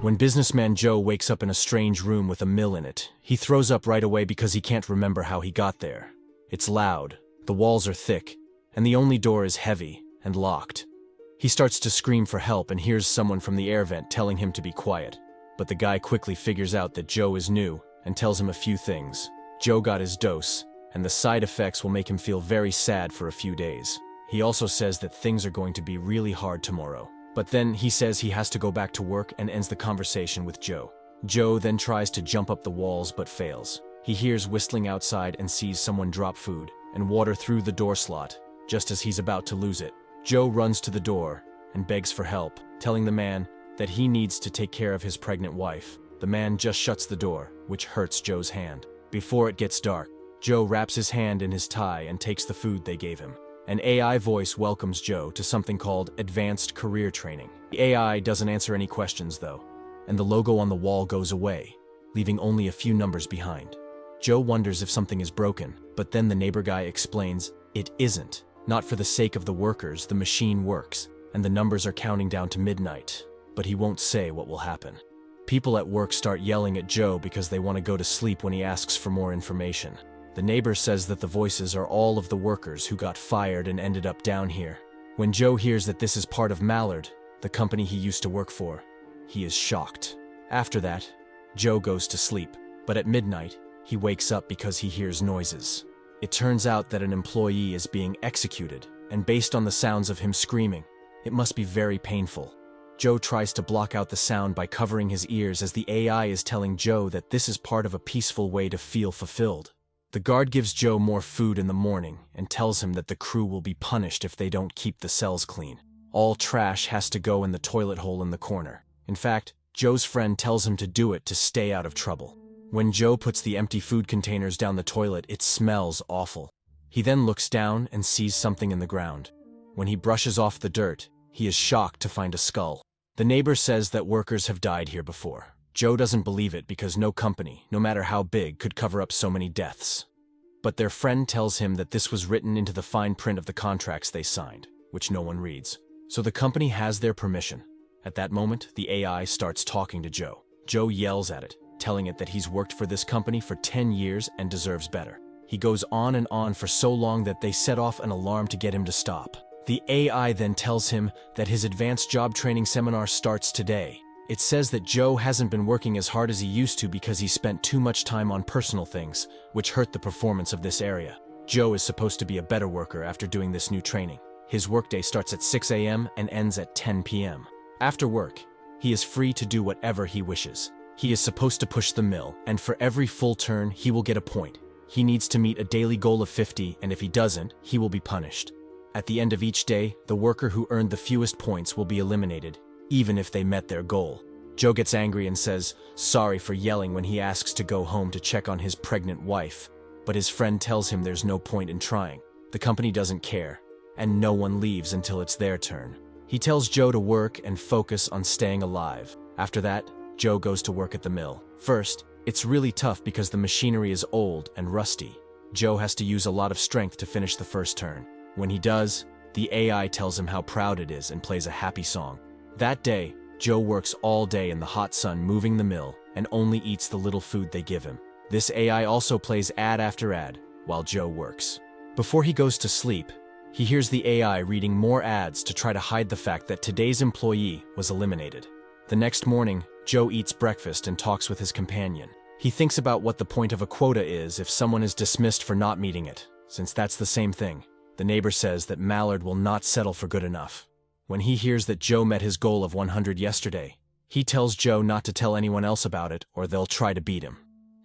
When businessman Joe wakes up in a strange room with a mill in it, he throws up right away because he can't remember how he got there. It's loud, the walls are thick, and the only door is heavy and locked. He starts to scream for help and hears someone from the air vent telling him to be quiet. But the guy quickly figures out that Joe is new and tells him a few things. Joe got his dose, and the side effects will make him feel very sad for a few days. He also says that things are going to be really hard tomorrow. But then he says he has to go back to work and ends the conversation with Joe. Joe then tries to jump up the walls but fails. He hears whistling outside and sees someone drop food and water through the door slot, just as he's about to lose it. Joe runs to the door and begs for help, telling the man that he needs to take care of his pregnant wife. The man just shuts the door, which hurts Joe's hand. Before it gets dark, Joe wraps his hand in his tie and takes the food they gave him. An AI voice welcomes Joe to something called Advanced Career Training. The AI doesn't answer any questions though, and the logo on the wall goes away, leaving only a few numbers behind. Joe wonders if something is broken, but then the neighbor guy explains it isn't. Not for the sake of the workers, the machine works, and the numbers are counting down to midnight, but he won't say what will happen. People at work start yelling at Joe because they want to go to sleep when he asks for more information. The neighbor says that the voices are all of the workers who got fired and ended up down here. When Joe hears that this is part of Mallard, the company he used to work for, he is shocked. After that, Joe goes to sleep, but at midnight, he wakes up because he hears noises. It turns out that an employee is being executed, and based on the sounds of him screaming, it must be very painful. Joe tries to block out the sound by covering his ears as the AI is telling Joe that this is part of a peaceful way to feel fulfilled. The guard gives Joe more food in the morning and tells him that the crew will be punished if they don't keep the cells clean. All trash has to go in the toilet hole in the corner. In fact, Joe's friend tells him to do it to stay out of trouble. When Joe puts the empty food containers down the toilet, it smells awful. He then looks down and sees something in the ground. When he brushes off the dirt, he is shocked to find a skull. The neighbor says that workers have died here before. Joe doesn't believe it because no company, no matter how big, could cover up so many deaths. But their friend tells him that this was written into the fine print of the contracts they signed, which no one reads. So the company has their permission. At that moment, the AI starts talking to Joe. Joe yells at it, telling it that he's worked for this company for 10 years and deserves better. He goes on and on for so long that they set off an alarm to get him to stop. The AI then tells him that his advanced job training seminar starts today. It says that Joe hasn't been working as hard as he used to because he spent too much time on personal things, which hurt the performance of this area. Joe is supposed to be a better worker after doing this new training. His workday starts at 6 a.m. and ends at 10 p.m. After work, he is free to do whatever he wishes. He is supposed to push the mill, and for every full turn, he will get a point. He needs to meet a daily goal of 50, and if he doesn't, he will be punished. At the end of each day, the worker who earned the fewest points will be eliminated, even if they met their goal. Joe gets angry and says sorry for yelling when he asks to go home to check on his pregnant wife, but his friend tells him there's no point in trying. The company doesn't care, and no one leaves until it's their turn. He tells Joe to work and focus on staying alive. After that, Joe goes to work at the mill. First, it's really tough because the machinery is old and rusty. Joe has to use a lot of strength to finish the first turn. When he does, the AI tells him how proud it is and plays a happy song. That day, Joe works all day in the hot sun moving the mill and only eats the little food they give him. This AI also plays ad after ad while Joe works. Before he goes to sleep, he hears the AI reading more ads to try to hide the fact that today's employee was eliminated. The next morning, Joe eats breakfast and talks with his companion. He thinks about what the point of a quota is if someone is dismissed for not meeting it, since that's the same thing. The neighbor says that Mallard will not settle for good enough. When he hears that Joe met his goal of 100 yesterday, he tells Joe not to tell anyone else about it or they'll try to beat him.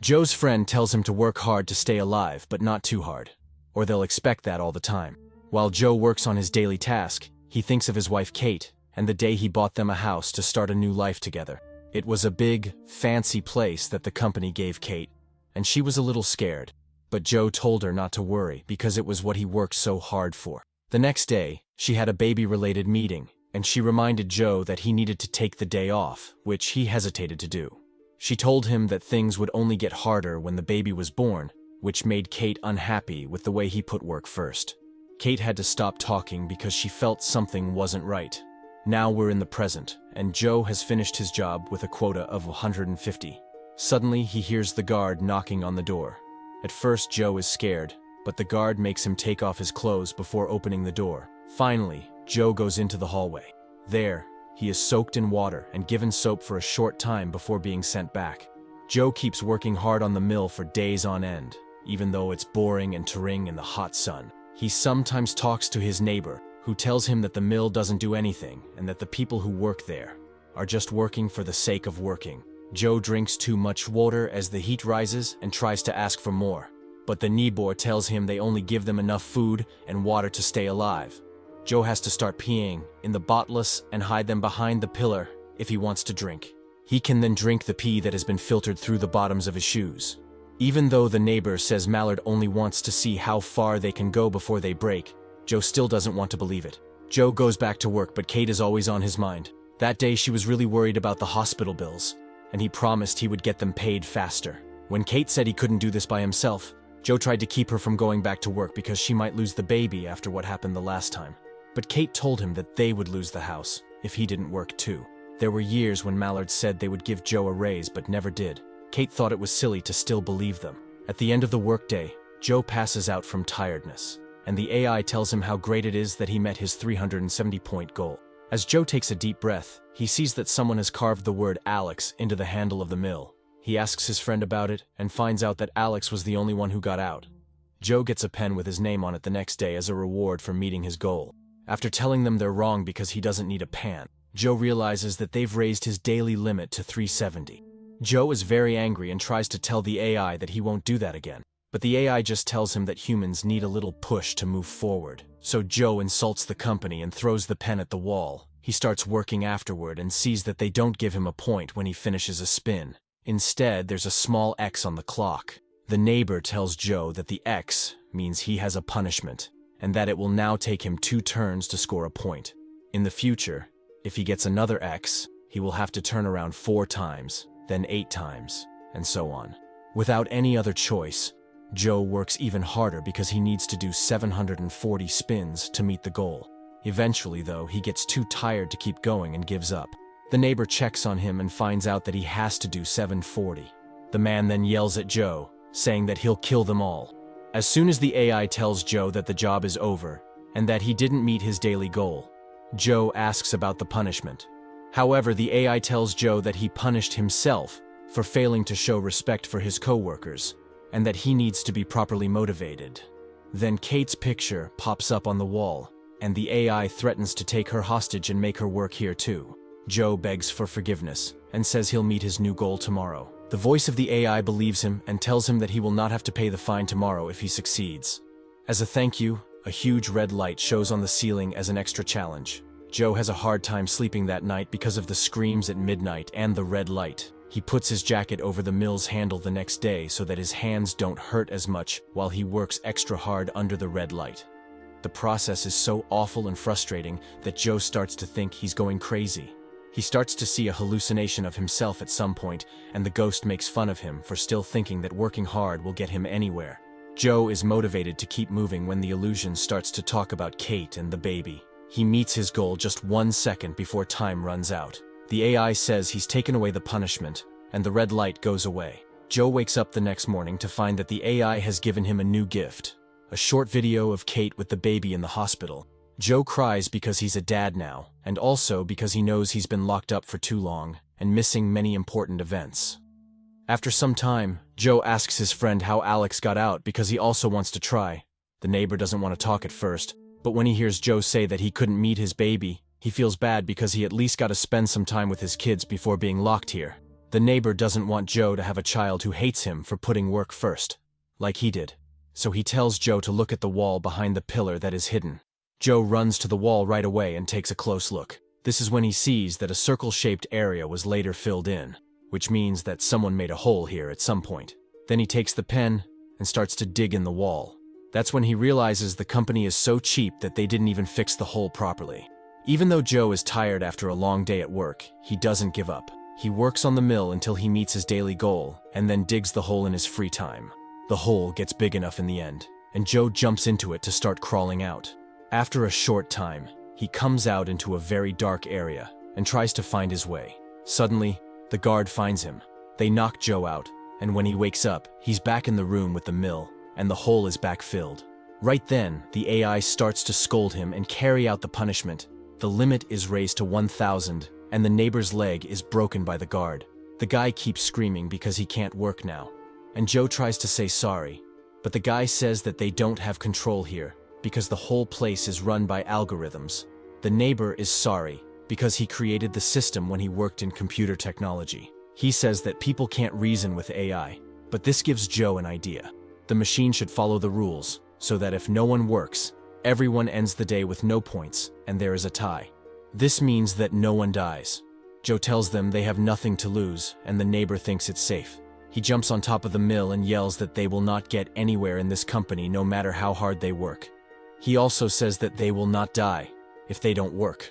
Joe's friend tells him to work hard to stay alive, but not too hard, or they'll expect that all the time. While Joe works on his daily task, he thinks of his wife Kate and the day he bought them a house to start a new life together. It was a big, fancy place that the company gave Kate, and she was a little scared, but Joe told her not to worry because it was what he worked so hard for. The next day, she had a baby-related meeting, and she reminded Joe that he needed to take the day off, which he hesitated to do. She told him that things would only get harder when the baby was born, which made Kate unhappy with the way he put work first. Kate had to stop talking because she felt something wasn't right. Now we're in the present, and Joe has finished his job with a quota of 150. Suddenly, he hears the guard knocking on the door. At first, Joe is scared, but the guard makes him take off his clothes before opening the door. Finally, Joe goes into the hallway. There, he is soaked in water and given soap for a short time before being sent back. Joe keeps working hard on the mill for days on end, even though it's boring and tearing in the hot sun. He sometimes talks to his neighbor, who tells him that the mill doesn't do anything and that the people who work there are just working for the sake of working. Joe drinks too much water as the heat rises and tries to ask for more, but the neighbor tells him they only give them enough food and water to stay alive. Joe has to start peeing in the bottles and hide them behind the pillar if he wants to drink. He can then drink the pee that has been filtered through the bottoms of his shoes. Even though the neighbor says Mallard only wants to see how far they can go before they break, Joe still doesn't want to believe it. Joe goes back to work, but Kate is always on his mind. That day she was really worried about the hospital bills, and he promised he would get them paid faster. When Kate said he couldn't do this by himself, Joe tried to keep her from going back to work because she might lose the baby after what happened the last time. But Kate told him that they would lose the house if he didn't work too. There were years when Mallard said they would give Joe a raise but never did. Kate thought it was silly to still believe them. At the end of the workday, Joe passes out from tiredness, and the AI tells him how great it is that he met his 370-point goal. As Joe takes a deep breath, he sees that someone has carved the word Alex into the handle of the mill. He asks his friend about it and finds out that Alex was the only one who got out. Joe gets a pen with his name on it the next day as a reward for meeting his goal. After telling them they're wrong because he doesn't need a pan, Joe realizes that they've raised his daily limit to 370. Joe is very angry and tries to tell the AI that he won't do that again. But the AI just tells him that humans need a little push to move forward. So Joe insults the company and throws the pen at the wall. He starts working afterward and sees that they don't give him a point when he finishes a spin. Instead, there's a small X on the clock. The neighbor tells Joe that the X means he has a punishment, and that it will now take him 2 turns to score a point. In the future, if he gets another X, he will have to turn around 4 times, then 8 times, and so on. Without any other choice, Joe works even harder because he needs to do 740 spins to meet the goal. Eventually, though, he gets too tired to keep going and gives up. The neighbor checks on him and finds out that he has to do 740. The man then yells at Joe, saying that he'll kill them all. As soon as the AI tells Joe that the job is over and that he didn't meet his daily goal, Joe asks about the punishment. However, the AI tells Joe that he punished himself for failing to show respect for his co-workers, and that he needs to be properly motivated. Then Kate's picture pops up on the wall, and the AI threatens to take her hostage and make her work here too. Joe begs for forgiveness and says he'll meet his new goal tomorrow. The voice of the AI believes him and tells him that he will not have to pay the fine tomorrow if he succeeds. As a thank you, a huge red light shows on the ceiling as an extra challenge. Joe has a hard time sleeping that night because of the screams at midnight and the red light. He puts his jacket over the mill's handle the next day so that his hands don't hurt as much while he works extra hard under the red light. The process is so awful and frustrating that Joe starts to think he's going crazy. He starts to see a hallucination of himself at some point, and the ghost makes fun of him for still thinking that working hard will get him anywhere. Joe is motivated to keep moving when the illusion starts to talk about Kate and the baby. He meets his goal just 1 second before time runs out. The AI says he's taken away the punishment, and the red light goes away. Joe wakes up the next morning to find that the AI has given him a new gift, a short video of Kate with the baby in the hospital. Joe cries because he's a dad now, and also because he knows he's been locked up for too long and missing many important events. After some time, Joe asks his friend how Alex got out because he also wants to try. The neighbor doesn't want to talk at first, but when he hears Joe say that he couldn't meet his baby, he feels bad because he at least got to spend some time with his kids before being locked here. The neighbor doesn't want Joe to have a child who hates him for putting work first, like he did. So he tells Joe to look at the wall behind the pillar that is hidden. Joe runs to the wall right away and takes a close look. This is when he sees that a circle-shaped area was later filled in, which means that someone made a hole here at some point. Then he takes the pen and starts to dig in the wall. That's when he realizes the company is so cheap that they didn't even fix the hole properly. Even though Joe is tired after a long day at work, he doesn't give up. He works on the mill until he meets his daily goal, and then digs the hole in his free time. The hole gets big enough in the end, and Joe jumps into it to start crawling out. After a short time, He comes out into a very dark area and tries to find his way. Suddenly, the guard finds him. They knock Joe out, and when he wakes up, he's back in the room with the mill, and the hole is back filled. Right then, the AI starts to scold him and carry out the punishment. The limit is raised to 1,000, and the neighbor's leg is broken by the guard. The guy keeps screaming because he can't work now, and Joe tries to say sorry, but the guy says that they don't have control here because the whole place is run by algorithms. The neighbor is sorry because he created the system when he worked in computer technology. He says that people can't reason with AI, but this gives Joe an idea. The machine should follow the rules, so that if no one works, everyone ends the day with no points, and there is a tie. This means that no one dies. Joe tells them they have nothing to lose, and the neighbor thinks it's safe. He jumps on top of the mill and yells that they will not get anywhere in this company no matter how hard they work. He also says that they will not die if they don't work.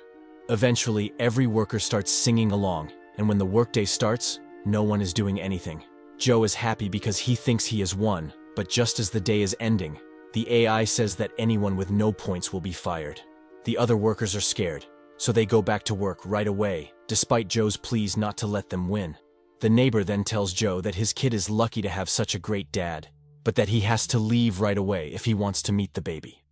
Eventually, every worker starts singing along, and when the workday starts, no one is doing anything. Joe is happy because he thinks he has won, but just as the day is ending, the AI says that anyone with no points will be fired. The other workers are scared, so they go back to work right away, despite Joe's pleas not to let them win. The neighbor then tells Joe that his kid is lucky to have such a great dad, but that he has to leave right away if he wants to meet the baby.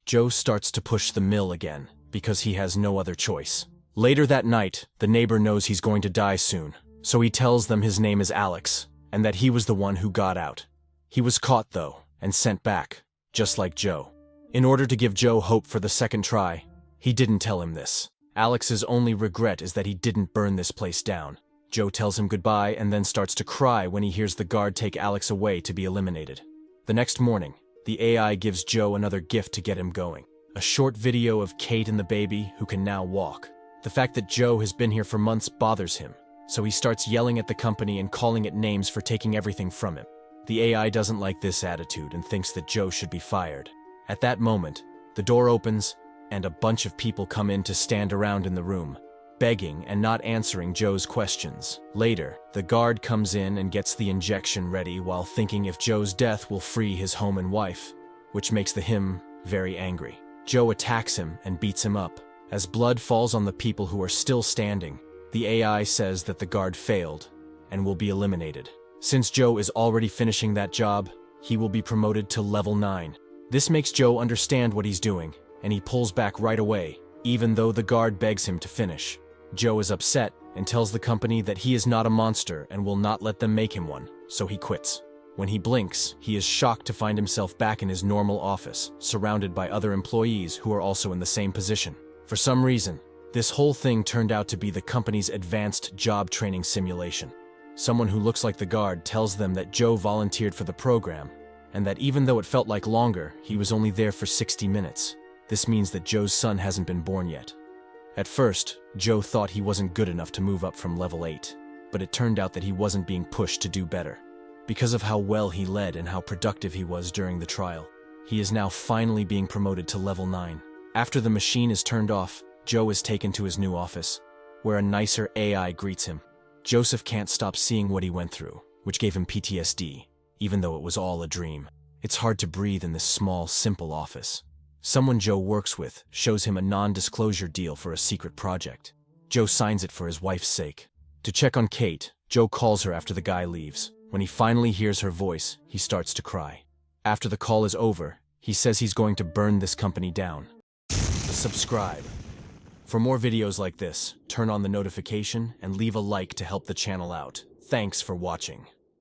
Joe starts to push the mill again, because he has no other choice. Later that night, the neighbor knows he's going to die soon, so he tells them his name is Alex, and that he was the one who got out. He was caught, though, and sent back, just like Joe. In order to give Joe hope for the second try, he didn't tell him this. Alex's only regret is that he didn't burn this place down. Joe tells him goodbye and then starts to cry when he hears the guard take Alex away to be eliminated. The next morning, the AI gives Joe another gift to get him going. A short video of Kate and the baby who can now walk. The fact that Joe has been here for months bothers him, so he starts yelling at the company and calling it names for taking everything from him. The AI doesn't like this attitude and thinks that Joe should be fired. At that moment, the door opens and a bunch of people come in to stand around in the room, begging and not answering Joe's questions. Later, the guard comes in and gets the injection ready while thinking if Joe's death will free his home and wife, which makes him very angry. Joe attacks him and beats him up. As blood falls on the people who are still standing, the AI says that the guard failed and will be eliminated. Since Joe is already finishing that job, he will be promoted to level 9. This makes Joe understand what he's doing, and he pulls back right away, even though the guard begs him to finish. Joe is upset and tells the company that he is not a monster and will not let them make him one, so he quits. When he blinks, he is shocked to find himself back in his normal office, surrounded by other employees who are also in the same position. For some reason, this whole thing turned out to be the company's advanced job training simulation. Someone who looks like the guard tells them that Joe volunteered for the program, and that even though it felt like longer, he was only there for 60 minutes. This means that Joe's son hasn't been born yet. At first, Joe thought he wasn't good enough to move up from level 8, but it turned out that he wasn't being pushed to do better. Because of how well he led and how productive he was during the trial, he is now finally being promoted to level 9. After the machine is turned off, Joe is taken to his new office, where a nicer AI greets him. Joseph can't stop seeing what he went through, which gave him PTSD, even though it was all a dream. It's hard to breathe in this small, simple office. Someone Joe works with shows him a non-disclosure deal for a secret project. Joe signs it for his wife's sake. To check on Kate, Joe calls her after the guy leaves. When he finally hears her voice, he starts to cry. After the call is over, he says he's going to burn this company down. Subscribe. For more videos like this, turn on the notification and leave a like to help the channel out. Thanks for watching.